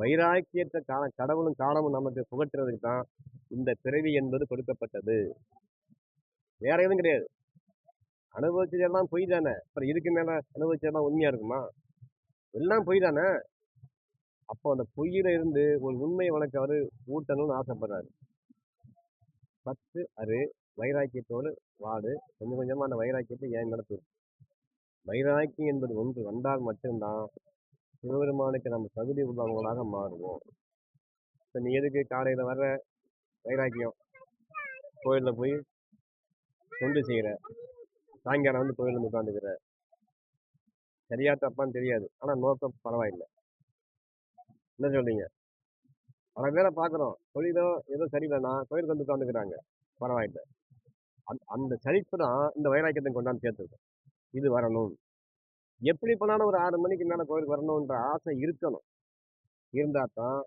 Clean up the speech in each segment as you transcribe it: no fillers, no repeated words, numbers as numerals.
வைராக்கியத்தை கடவுளும் காலமும் நமக்கு புகட்டுறதுக்கு தான் இந்த பிறவி என்பது கொடுக்கப்பட்டது. வேற எதுவும் கிடையாது. அனுபவிச்சதெல்லாம் பொய் தானே. அப்புறம் இதுக்கு மேல அனுபவிச்சதெல்லாம் உண்மையா இருக்குமா? எல்லாம் பொய் தானே. அப்போ அந்த பொய்யில இருந்து ஒரு உண்மை உனக்கு அவரு ஊட்டணும்னு ஆசைப்படுறாரு. பத்து அரு வைராக்கியத்தோடு வாடு. கொஞ்சம் கொஞ்சமா அந்த வைராக்கியத்தை ஏன் நடத்து. வைராக்கியம் என்பது ஒன்று வந்தால் மட்டும்தான் சிவபெருமானுக்கு நம்ம தகுதி உள்ளவங்களாக மாறுவோம். இப்ப நீ எதுக்கு காலையில வர்ற வைராக்கியம் கோயில்ல போய் தொண்டு செய்யற, சாயங்காலம் வந்து கோயில்ல வந்து உட்காந்துக்கிற, சரியா தப்பான்னு தெரியாது. ஆனா நோக்கம் பரவாயில்லை. என்ன சொல்றீங்க? பல பேரை பார்க்குறோம். தொழிலோ ஏதோ சரியில்லைன்னா கோயிலுக்கு வந்து உட்காந்துக்கிறாங்க. பரவாயில்லை. அந்த சலிப்பு தான் இந்த வைராக்கியத்தை கொண்டாந்து சேர்த்துருக்கோம். இது வரணும். எப்படி போனாலும் ஒரு 6 மணிக்கு மேல கோயிலுக்கு வரணுன்ற ஆசை இருக்கணும். இருந்தா தான்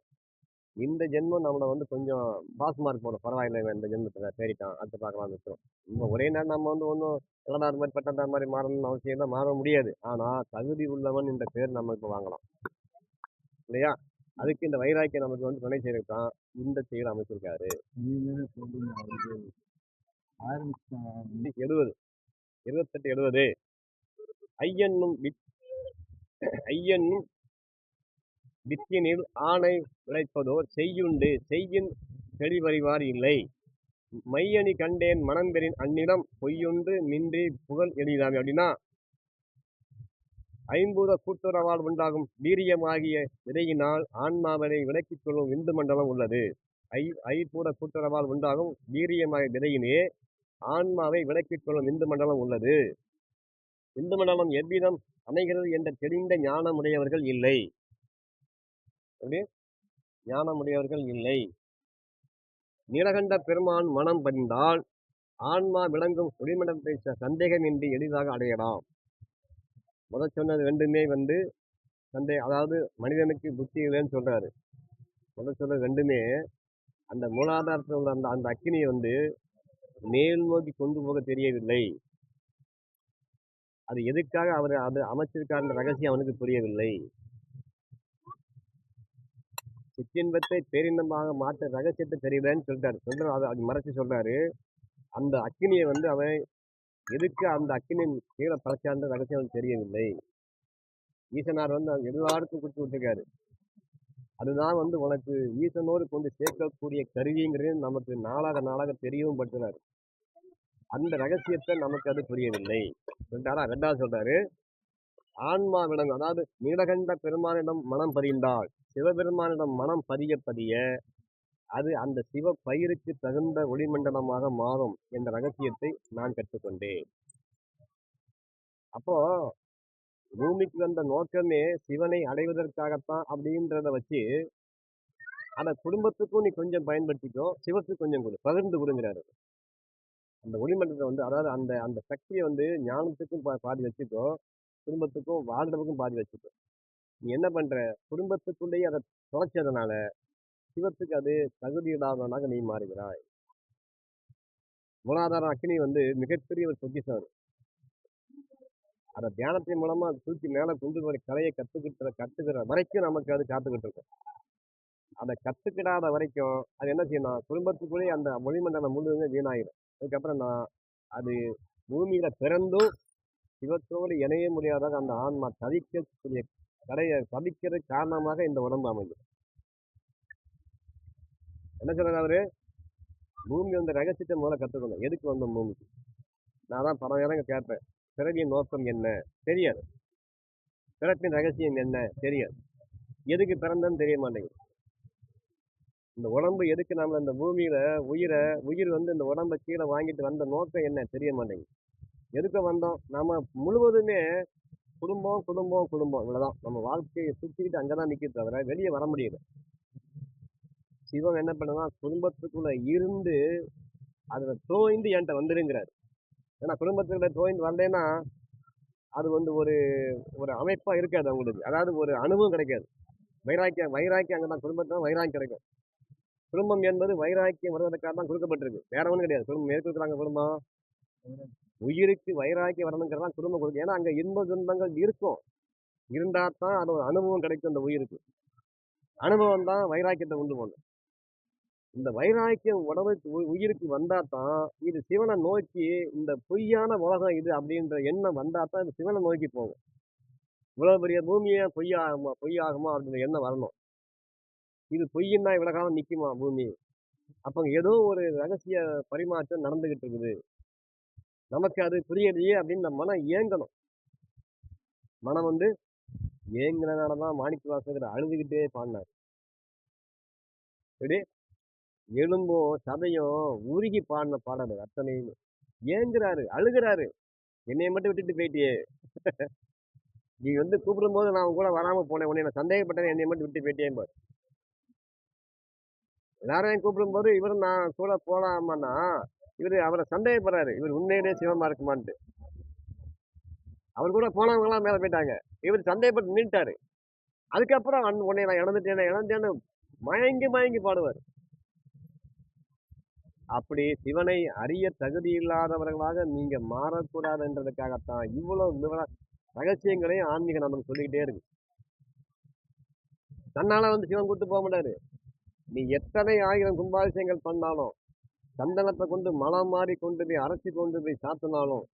இந்த ஜென்மம் நம்மளை வந்து கொஞ்சம் பாஸ் மார்க் போடும். பரவாயில்லை இவன் இந்த ஜென்மத்துல தேறிட்டான், அடுத்து பார்க்கலாம்னு விட்டுரும். நம்ம ஒரே நேரம் நம்ம வந்து ஒன்றும் இளனார் மாதிரி பட்டத்தார் மாதிரி மாறணும்னு அவசியம் இல்லை, மாற முடியாது. ஆனா தகுதி உள்ளவன் என்ற பேர் நம்ம இப்போ வாங்கலாம் இல்லையா? அதுக்கு இந்த வைராக்கியம் நமக்கு வந்து துணை செய்யறது தான் இந்த செயல் அமைச்சிருக்காரு. 70 28 70 ஐயன்னும் ஐயன்னும் வித்தினில் ஆணை விளைப்பதோர் செய்யுண்டு செய்யின் தெளிவறிவார் இல்லை. மையணி கண்டேன் மணம்பெறின் அந்நிலம் பொய்யொன்று நின்றி புகழ் எளிதாமே. அப்படின்னா ஐம்பூத கூட்டுறவால் உண்டாகும் வீரியமாகிய விதையினால் ஆன்மாவனை விலக்கிக் கொள்ளும் விந்து மண்டலம் உள்ளது. ஐம்பூத கூட்டுறவால் உண்டாகும் வீரியமாகிய விதையினே ஆன்மாவை விலக்கிக் கொள்ளும் விந்து மண்டலம் உள்ளது. விந்து மண்டலம் எவ்விதம் அமைகிறது என்ற தெளிந்த ஞானமுடையவர்கள் இல்லை. ஞானமுடையவர்கள் இல்லை. நீலகண்ட பெருமான் மனம் பதிந்தால் ஆன்மா விளங்கும் ஒளிமண்டலத்தை சந்தேகமின்றி எளிதாக அடையலாம். முதல் சொன்னது ரெண்டுமே வந்து அதாவது மனிதனுக்கு புத்தி இல்லைன்னு சொல்றாரு. முதல் சொன்னது ரெண்டுமே அந்த மூலாதாரத்தில் உள்ள அந்த அக்கினியை வந்து மேல் நோக்கி கொண்டு போக தெரியவில்லை. அது எதுக்காக அவர் அது அமைச்சிருக்காருன்ற ரகசியம் அவனுக்கு புரியவில்லை. சிற்றின்பத்தை பேரின்பமாக மாற்ற ரகசியத்தை தெரியலன்னு சொல்றாரு. அது மறைச்சு சொல்றாரு. அந்த அக்கினியை வந்து அவன் எதுக்கு அந்த அக்கினியின் கீழே பழச்சான்ற ரகசியம் அவனுக்கு தெரியவில்லை. ஈசனார் வந்து எல்லாருக்கும் கொடுத்து விட்டுருக்காரு. அதுதான் வந்து உனக்கு ஈசனோடு கொண்டு சேர்க்கக்கூடிய கருவிங்கிறது நமக்கு நாளாக தெரியவும் படுத்துறாரு. அந்த ரகசியத்தை நமக்கு அது புரியவில்லை. ரெண்டாவது சொல்றாரு, ஆன்மா விலங்கு, அதாவது நீலகண்ட பெருமானிடம் மனம் பதிந்தால் சிவபெருமானிடம் மனம் பதிய பதிய அது அந்த சிவ பயிருக்கு தகுந்த ஒளிமண்டலமாக மாறும் என்ற ரகசியத்தை நான் கற்றுக்கொண்டேன். அப்போ பூமிக்கு வந்த நோக்கமே சிவனை அடைவதற்காகத்தான் அப்படின்றத வச்சு அந்த குடும்பத்துக்கும் நீ கொஞ்சம் பயன்படுத்திக்கோ, சிவத்துக்கு கொஞ்சம் கொடு, பகிர்ந்து கொடுங்கிறாரு. அந்த ஒளிமண்டலத்தை வந்து அதாவது அந்த அந்த சக்தியை வந்து ஞானத்துக்கும் பாதி வச்சுக்கோ, குடும்பத்துக்கும் வாழ்றதுக்கும் பாதி வச்சுக்கோ. நீ என்ன பண்ற, குடும்பத்துக்குள்ளேயே அதை தொலைச்சதுனால சிவத்துக்கு அது தகுதியில்லாதவனாக நீ மாறுகிறாய். மூலாதார அக்னி வந்து மிகப்பெரிய ஒரு பொக்கிஷம். அதை தியானத்தின் மூலமா தூக்கி மேல கொண்டு வர கலையை கத்துக்கிற வரைக்கும் நமக்கு அது காத்துக்கிட்டு இருக்கும். அதை கத்துக்கிடாத வரைக்கும் அது என்ன செய்யணும், குடும்பத்துக்குள்ளேயே அந்த மொழிமண்டலம் முழுவதும் வீணாயிடும். அதுக்கப்புறம் நான் அது பூமியில பிறந்தும் சிவத்தோடு இணைய முடியாதாக அந்த ஆன்மா தவிக்கக்கூடிய கடையை தவிக்கிறது காரணமாக இந்த உடம்பு அமையும். என்ன சொல்றாரு அவரு, பூமி வந்து ரகசியத்தை முதல்ல கத்துக்கணும். எதுக்கு வந்தோம் பூமிக்கு? நான் தான் பல நேரங்க கேட்பேன், பிறவியின் நோக்கம் என்ன தெரியாது, பிறப்பின் ரகசியம் என்ன தெரியாது, எதுக்கு பிறந்தன்னு தெரிய மாட்டேங்குது. இந்த உடம்பு எதுக்கு நம்ம இந்த பூமியில உயிர் வந்து இந்த உடம்பை கீழே வாங்கிட்டு வந்த நோக்கம் என்ன தெரிய மாட்டேங்குது. எதுக்கு வந்தோம், நாம முழுவதுமே குடும்பம் குடும்பம் குடும்பம் இவ்வளவுதான். நம்ம வாழ்க்கையை சுத்திக்கிட்டு அங்கதான் நிக்கிறது தவிர வெளியே வர முடியல. சிவம் என்ன பண்ணுவான், குடும்பத்துக்குள்ள இருந்து அதுல தோய்ந்து என்கிட்ட வந்துருங்கிறாரு. ஏன்னா குடும்பத்துக்குள்ள தோய்ந்து வரலன்னா அது வந்து ஒரு ஒரு அமைப்பா இருக்காது அவங்களுக்கு, அதாவது ஒரு அனுபவம் கிடைக்காது. வைராக்கியம் அங்கதான் குடும்பத்தான் வைராக்கியம் கிடைக்கும். குடும்பம் என்பது வைராக்கியம் வருவதற்காக தான் கொடுக்கப்பட்டிருக்கு, வேற ஒன்றும் கிடையாது. குடும்பம் எதுக்கு இருக்கிறாங்க? குடும்பம் உயிருக்கு வைராக்கியம் வரணுங்கிறதான் குடும்பம் கொடுக்கும். ஏன்னா அங்க இன்ப துன்பங்கள் இருக்கும், இருந்தா தான் அது ஒரு அனுபவம் கிடைக்கும் அந்த உயிருக்கு. அனுபவம் தான் வைராக்கியத்தை உண்டு பண்ணும். இந்த வைராக்கியம் உடலுக்கு உயிருக்கு வந்தா தான் இது சிவனை நோக்கி இந்த பொய்யான உலகம் இது அப்படின்ற எண்ணம் வந்தா தான் இது சிவனை நோக்கி போகும். இவ்வளவு பெரிய பூமியை பொய்யாகுமா பொய்யாகுமா அப்படின்ற எண்ணம் வரணும். இது பொய்யின்னா இவ்வளவு காலம் நிக்குமா பூமி? அப்ப ஏதோ ஒரு ரகசிய பரிமாற்றம் நடந்துகிட்டு இருக்குது. நமக்கு அது புரியலையே அப்படின்னு நம்ம மனம் ஏங்கணும். மனம் வந்து ஏங்குனதாலதான் மாணிக்க வாசகர் அழுதுகிட்டே பாடினார். எப்படி எலும்பும் சதையும் உருகி பாடின பாடல் அத்தனையும் ஏங்குறாரு, அழுகுறாரு. என்னைய மட்டும் விட்டுட்டு போயிட்டியே, நீ வந்து கூப்பிடும் போது நான் உன் கூட வராம போனேன், உன்னை நான் சந்தேகப்பட்டேன், என்னைய மட்டும் விட்டு போயிட்டேன் பாரு. எல்லாரையும் கூப்பிடும் போது இவரும் நான் கூட போலாமான்னா இவரு அவரை சந்தேகப்படுறாரு, இவர் உண்மையிலேயே சிவமா இருக்குமான்ட்டு. அவர் கூட போனவங்க எல்லாம் மேல போயிட்டாங்க, இவர் சந்தேகப்பட்டு நின்ட்டாரு. அதுக்கப்புறம் உன்னை நான் இழந்துட்டேன்னு மயங்கி மயங்கி பாடுவார். அப்படி சிவனை அறிய தகுதி இல்லாதவர்களாக நீங்க மாறக்கூடாதுன்றதுக்காகத்தான் இவ்வளவு ரகசியங்களையும் ஆன்மீகம் நமக்கு சொல்லிக்கிட்டே இருக்கு. தன்னால வந்து சிவன் கூட்டு போக மாட்டாரு. நீ எத்தனை ஆயிரம் கும்பாபிஷேகங்கள் பண்ணாலும், சந்தனத்தை கொண்டு மலம் மாறி கொண்டு போய் அரைச்சி கொண்டு போய் சாத்தினாலும்,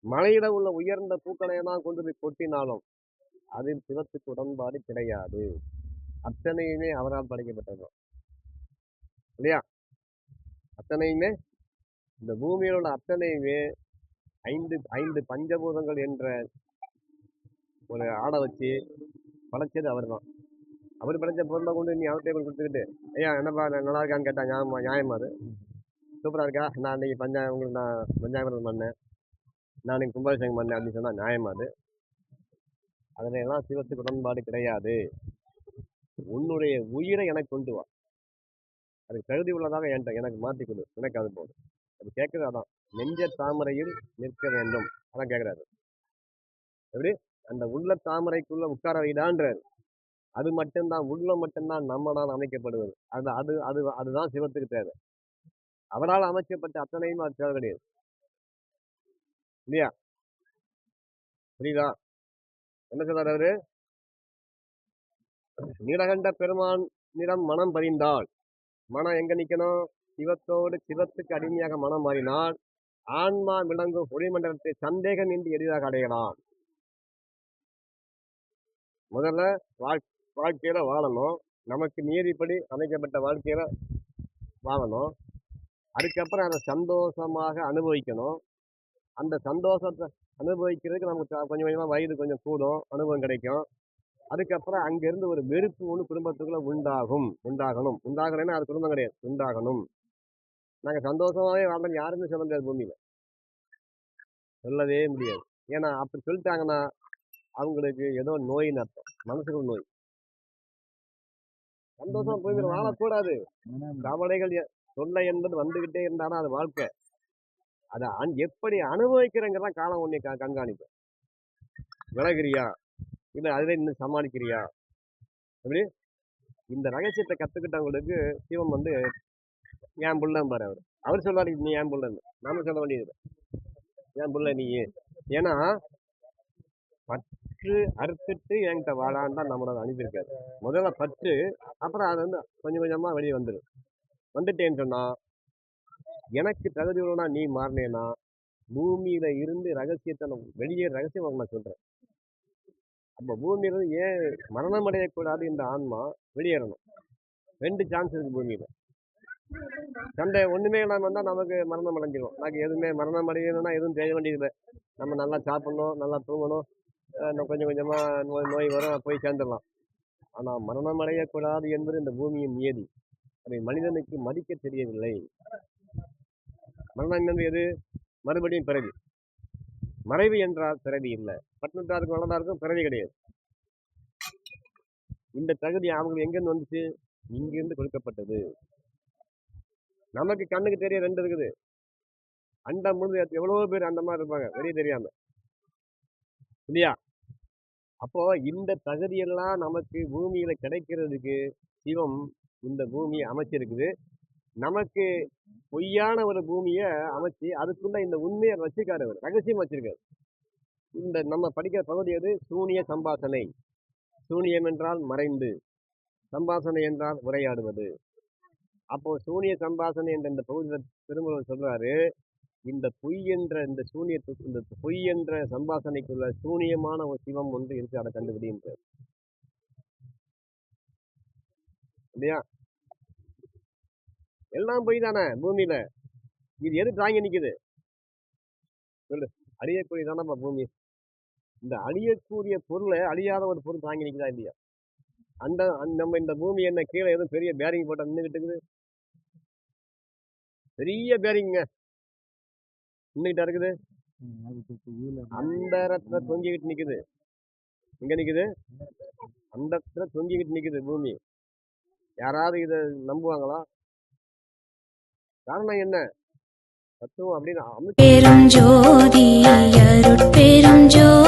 மலையில உள்ள உயர்ந்த பூக்களை எல்லாம் கொண்டு போய் கொட்டினாலும் அதில் சிவத்துக்கு உடன்பாடு கிடையாது. அத்தனையுமே அவரால் படைக்கப்பட்டது இல்லையா? அத்தனையுமே இந்த பூமியில் உள்ள அத்தனையுமே ஐந்து பஞ்சபூதங்கள் என்ற ஒரு ஆடை வச்சு படைச்சது அவர் தான். அவர் படைச்ச பொருளை கொண்டு நீ அவர்கிட்ட கொடுத்துக்கிட்டு, ஐயா என்னப்பா நல்லா இருக்கான்னு கேட்டா நியாயமா அது? சூப்பரா இருக்கா, நான் அன்னைக்கு உங்களுக்கு நான் பஞ்சாமிரம் பண்ணேன், நான் இன்னைக்கு கும்பாபிஷேகம் பண்ணேன் அப்படின்னு சொன்னா நியாயமா அது? அதுல எல்லாம் சிவத்துக்கு உடன்பாடு கிடையாது. உன்னுடைய உயிரை எனக்கு கொண்டு வா, அதுக்கு தகுதி உள்ளதாக எனக்கு மாற்றி கொடு, எனக்கு அது போதும். அது கேட்கறது அதான், நெஞ்ச தாமரையில் நிற்க வேண்டும், அதான் கேட்கிறாரு. எப்படி அந்த உள்ள தாமரைக்குள்ள உட்கார வைடான்றாரு. அது மட்டும்தான், உள்ள மட்டும்தான் நம்மளால் அமைக்கப்படுவது. அது அது அது அதுதான் சிவத்துக்கு தேவை. அவரால் அமைக்கப்பட்ட அத்தனையும் அது தேவை கிடையாது இல்லையா? புரியுதா என்ன சொல்றாரு அவரு? நீலகண்ட பெருமான் நிறம் மனம் பதிந்தால், மனம் எங்க நிக்கணும்? சிவத்தோடு சிவத்துக்கு அடிமையாக மனம் மாறினால் ஆன்மா விளங்கும் ஒளிமண்டலத்தை சந்தேகம் இன்றி எளிதாக அடையலாம். முதல்ல வாழ்க்கையில வாழணும், நமக்கு நீதிப்படி அமைக்கப்பட்ட வாழ்க்கையில வாழணும். அதுக்கப்புறம் அதை சந்தோஷமாக அனுபவிக்கணும். அந்த சந்தோஷத்தை அனுபவிக்கிறதுக்கு நமக்கு கொஞ்சம் கொஞ்சமா வயது கொஞ்சம் கூடும், அனுபவம் கிடைக்கும். அதுக்கப்புறம் அங்கிருந்து ஒரு வெறுப்பு ஒன்று குடும்பத்துக்குள்ள உண்டாகணும். உண்டாகலைன்னா அது குடும்பம் கிடையாது, உண்டாகணும். நாங்க சந்தோஷமாவே வாழ்றோம் யாருமே சொல்ல முடியாது, பூமியில சொல்லவே முடியாது. ஏன்னா அப்படி சொல்லிட்டாங்கன்னா அவங்களுக்கு ஏதோ நோயின்னு அர்த்தம், மனசுக்குள்ள நோய். சந்தோஷம் பூமியில வாழக்கூடாது. கவலைகள் தொல்லை என்பது வந்துகிட்டே இருந்தாலும் அது வாழ்க்கை. அதை எப்படி அனுபவிக்கிறேங்கிறதான் காலம் ஒண்ணு கண்காணிப்பு. விலகிறியா இல்ல அதுல இன்னும் சமாளிக்கிறியா? எப்படி இந்த ரகசியத்தை கத்துக்கிட்டவங்களுக்கு சிவம் வந்து என் புள்ளன் பாரு. அவர் சொல்றாரு நீ என் புள்ளன்னு, நாம சொல்ல வேண்டியது என் புள்ள நீ. ஏன்னா பற்று அறுத்துட்டு என்கிட்ட வாழான்னு தான் நம்மளோட அனுப்பியிருக்காரு. முதல்ல பற்று, அப்புறம் அது வந்து கொஞ்சம் கொஞ்சமா வெளியே வந்துட்டேன்னு சொன்னா, எனக்கு தகுதி உள்ளனா நீ மாறினேன்னா பூமியில இருந்து ரகசியத்தை வெளியே ரகசியம் நான் சொல்றேன். அப்ப பூமியில இருந்து ஏன் மரணம் அடையக்கூடாது இந்த ஆன்மா வெளியேறணும். 2 சான்ஸ் இருக்கு பூமியில. சண்டை ஒண்ணுமே இல்லாம வந்தா நமக்கு மரணம் அடைஞ்சிடும். நமக்கு எதுவுமே மரணம் அடையணும்னா எதுவும் செய்ய வேண்டியது. நம்ம நல்லா சாப்பிடணும், நல்லா தூங்கணும், கொஞ்சம் கொஞ்சமா நோய் வரும், போய் சேர்ந்துடலாம். ஆனா மரணம் அடையக்கூடாது என்பது இந்த பூமியின் நியதி. அதை மனிதனுக்கு மதிக்க தெரியவில்லை. மரணம் என்பது எது? மறுபடியும் பிறவி. மறைவு என்றால் பிறவி இல்லை. பட்டினத்தாருக்கும் வளர்ந்தாருக்கும் பிறவி கிடையாது. இந்த தகுதி அவங்களுக்கு எங்கிருந்து வந்துச்சு? இங்கிருந்து கொடுக்கப்பட்டது. நமக்கு கண்ணுக்கு தெரிய 2 இருக்குது. அண்ட முழு எவ்வளவோ பேர் அந்த மாதிரி இருப்பாங்க, வெளியே தெரியாம இல்லையா? அப்போ இந்த தகுதியெல்லாம் நமக்கு பூமியில கிடைக்கிறதுக்கு சிவம் இந்த பூமியை அமைச்சிருக்குது. நமக்கு பொய்யான ஒரு பூமியை அமைச்சு அதுக்குள்ள இந்த உண்மையை வச்சுக்காரு, ரகசியம் வச்சிருக்காரு. இந்த நம்ம படிக்கிற பகுதி எது? சூனிய சம்பாசனை. சூனியம் என்றால் மறைந்து, சம்பாசனை என்றால் உரையாடுவது. அப்போ சூனிய சம்பாசனை என்ற இந்த பகுதியில் திருமூலர் சொல்றாரு, இந்த பொய் என்ற இந்த சூனியத்துக்கு, இந்த பொய் என்ற சம்பாசனைக்குள்ள சூனியமான ஒரு சிவம் ஒன்று இருக்கு, அதை கண்டுபிடின்றார் இல்லையா? எல்லாம் பொய் தானே பூமியில. இது எது தாங்கி நிக்குது சொல்லு? அழியக்கூடிய தானப்பா பூமி. இந்த அழியக்கூடிய பொருளை அழியாத ஒரு பொருள் தாங்கி நிக்குதா இல்லையா? நம்ம இந்த பூமி என்ன கீழே எதுவும் பெரிய பேரிங் போட்ட நின்றுகிட்டு இருக்குது? பெரிய பேரிங்க நின்றுகிட்டா இருக்குது. அந்த இடத்துல தொங்கிக்கிட்டு நிக்குது. எங்க நிக்குது? அந்த இடத்துல தொங்கிக்கிட்டு நிக்குது பூமி. யாராவது இதை நம்புவாங்களா? காரணம் என்ன? தத்துவம் அப்படின்னு பெரும் ஜோதி அருட்பெரும் ஜோதி.